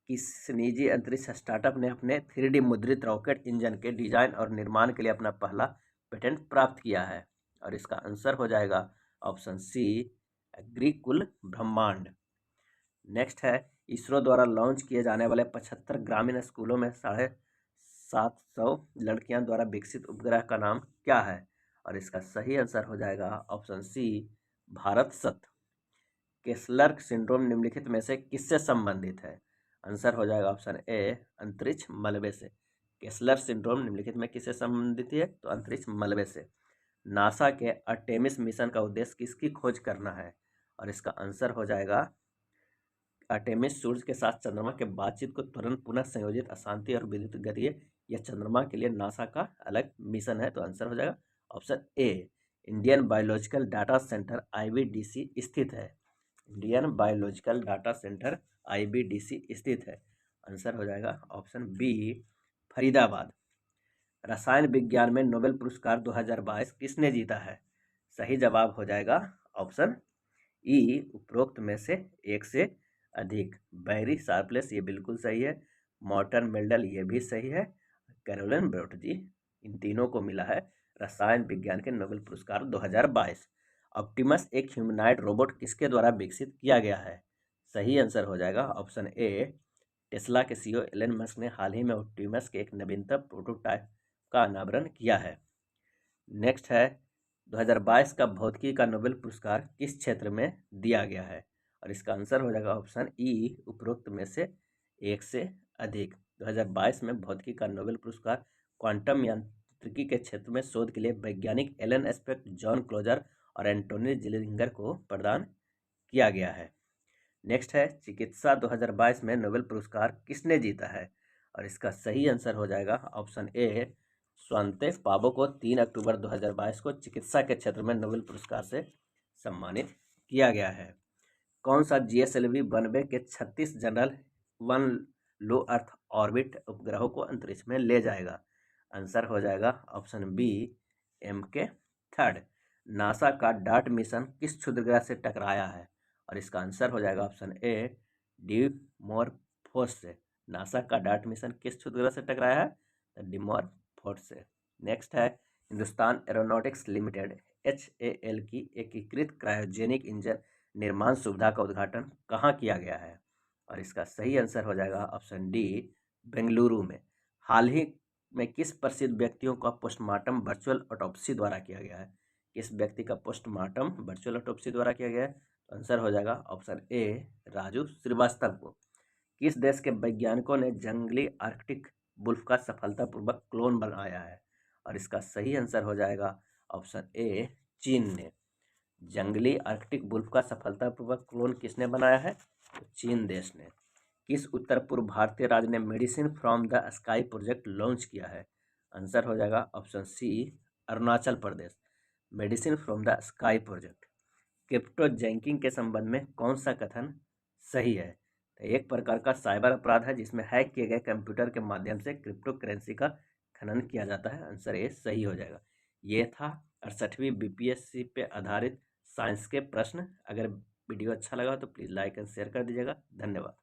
किस निजी अंतरिक्ष स्टार्टअप ने अपने 3D मुद्रित रॉकेट इंजन के डिजाइन और निर्माण के लिए अपना पहला पेटेंट प्राप्त किया है, और इसका आंसर हो जाएगा ऑप्शन सी, अग्रिकुल ब्रह्मांड। नेक्स्ट है, इसरो द्वारा लॉन्च किए जाने वाले 75 ग्रामीण स्कूलों में 750 लड़कियां द्वारा विकसित उपग्रह का नाम क्या है, और इसका सही आंसर हो जाएगा ऑप्शन सी, भारत सत। केसलर सिंड्रोम निम्नलिखित में से किससे संबंधित है, आंसर हो जाएगा ऑप्शन ए, अंतरिक्ष मलबे से। केसलर सिंड्रोम निम्नलिखित में किससे संबंधित है, तो अंतरिक्ष मलबे से। नासा के आर्टेमिस मिशन का उद्देश्य किसकी खोज करना है, और इसका आंसर हो जाएगा आर्टेमिस सूर्य के साथ चंद्रमा के बातचीत को तुरंत पुनः संयोजित अशांति और विद्युत गतिय यह चंद्रमा के लिए नासा का अलग मिशन है। तो आंसर हो जाएगा ऑप्शन ए, Indian biological data centre IBDC स्थित है। Indian biological data centre IBDC स्थित है, आंसर हो जाएगा ऑप्शन बी, फरीदाबाद। रसायन विज्ञान में नोबेल पुरस्कार 2022 किसने जीता है, सही जवाब हो जाएगा ऑप्शन ई, उपरोक्त में से एक से अधिक। बैरी शार्पलेस, ये बिल्कुल सही है। मॉर्टन मेल्डल, ये भी सही है। कैरोलिन ब्रोटजी, इन तीनों को मिला है रसायन विज्ञान के नोबेल पुरस्कार 2022। ऑप्टिमस एक ह्यूमनॉइड रोबोट किसके द्वारा विकसित किया गया है, सही आंसर हो जाएगा ऑप्शन ए, टेस्ला के CEO एलन मस्क ने हाल ही में ऑप्टिमस के एक नवीनतम प्रोटोटाइप का अनावरण किया है। नेक्स्ट है 2022 का भौतिकी का नोबेल पुरस्कार किस क्षेत्र में दिया गया है, और इसका आंसर हो जाएगा ऑप्शन ई, उपरोक्त में से एक से अधिक। 2022 में भौतिकी का नोबेल पुरस्कार क्वांटम यांत्रिकी के क्षेत्र में शोध के लिए वैज्ञानिक एलन एस्पेक्ट, जॉन क्लोजर और एंटोनी जिलिंगर को प्रदान किया गया है। नेक्स्ट है चिकित्सा 2022 में नोबेल पुरस्कार किसने जीता है, और इसका सही आंसर हो जाएगा ऑप्शन ए, स्वांते पाबो को 3 अक्टूबर 2022 को चिकित्सा के क्षेत्र में नोबेल पुरस्कार से सम्मानित किया गया है। कौन सा GSLV 92 के 36 जनरल 1 लो अर्थ ऑर्बिट उपग्रहों को अंतरिक्ष में ले जाएगा? आंसर हो जाएगा ऑप्शन बी, MK3। नासा का डार्ट मिशन किस क्षुद्रग्रह से टकराया है, और इसका आंसर हो जाएगा ऑप्शन ए, डिमॉर्फोस से। नासा का डार्ट मिशन किस क्षुद्रग्रह से टकराया है? डिमॉर्फोस से। नेक्स्ट है हिंदुस्तान एरोनॉटिक्स लिमिटेड HAL की एकीकृत क्रायोजेनिक इंजन निर्माण सुविधा का उद्घाटन कहाँ किया गया है, और इसका सही आंसर हो जाएगा ऑप्शन डी, बेंगलुरु में। हाल ही में किस प्रसिद्ध व्यक्तियों का पोस्टमार्टम वर्चुअल ऑटोप्सी द्वारा किया गया है? किस व्यक्ति का पोस्टमार्टम वर्चुअल ऑटोप्सी द्वारा किया गया है? तो आंसर हो जाएगा ऑप्शन ए, राजू श्रीवास्तव को। किस देश के वैज्ञानिकों ने जंगली आर्कटिक वुल्फ का सफलतापूर्वक क्लोन बनाया है, और इसका सही आंसर हो जाएगा ऑप्शन ए, चीन ने। जंगली आर्कटिक वुल्फ का सफलतापूर्वक क्लोन किसने बनाया है? तो चीन देश ने। किस उत्तर पूर्व भारतीय राज्य ने medicine from the sky project launch किया है? आंसर हो जाएगा option C, Arunachal Pradesh. Medicine from the sky project. Cryptojacking के संबंध में कौन सा कथन सही है? तो एक प्रकार का साइबर अपराध है जिसमें हैक किए गए कंप्यूटर के माध्यम से क्रिप्टो करेंसी का खनन किया जाता है। आंसर ए सही हो जाएगा। ये था 68वीं BPSC पे आधारित साइंस के प्रश्न। अगर वीडियो अच्छा लगा तो प्लीज़ लाइक एंड शेयर कर दीजिएगा। धन्यवाद।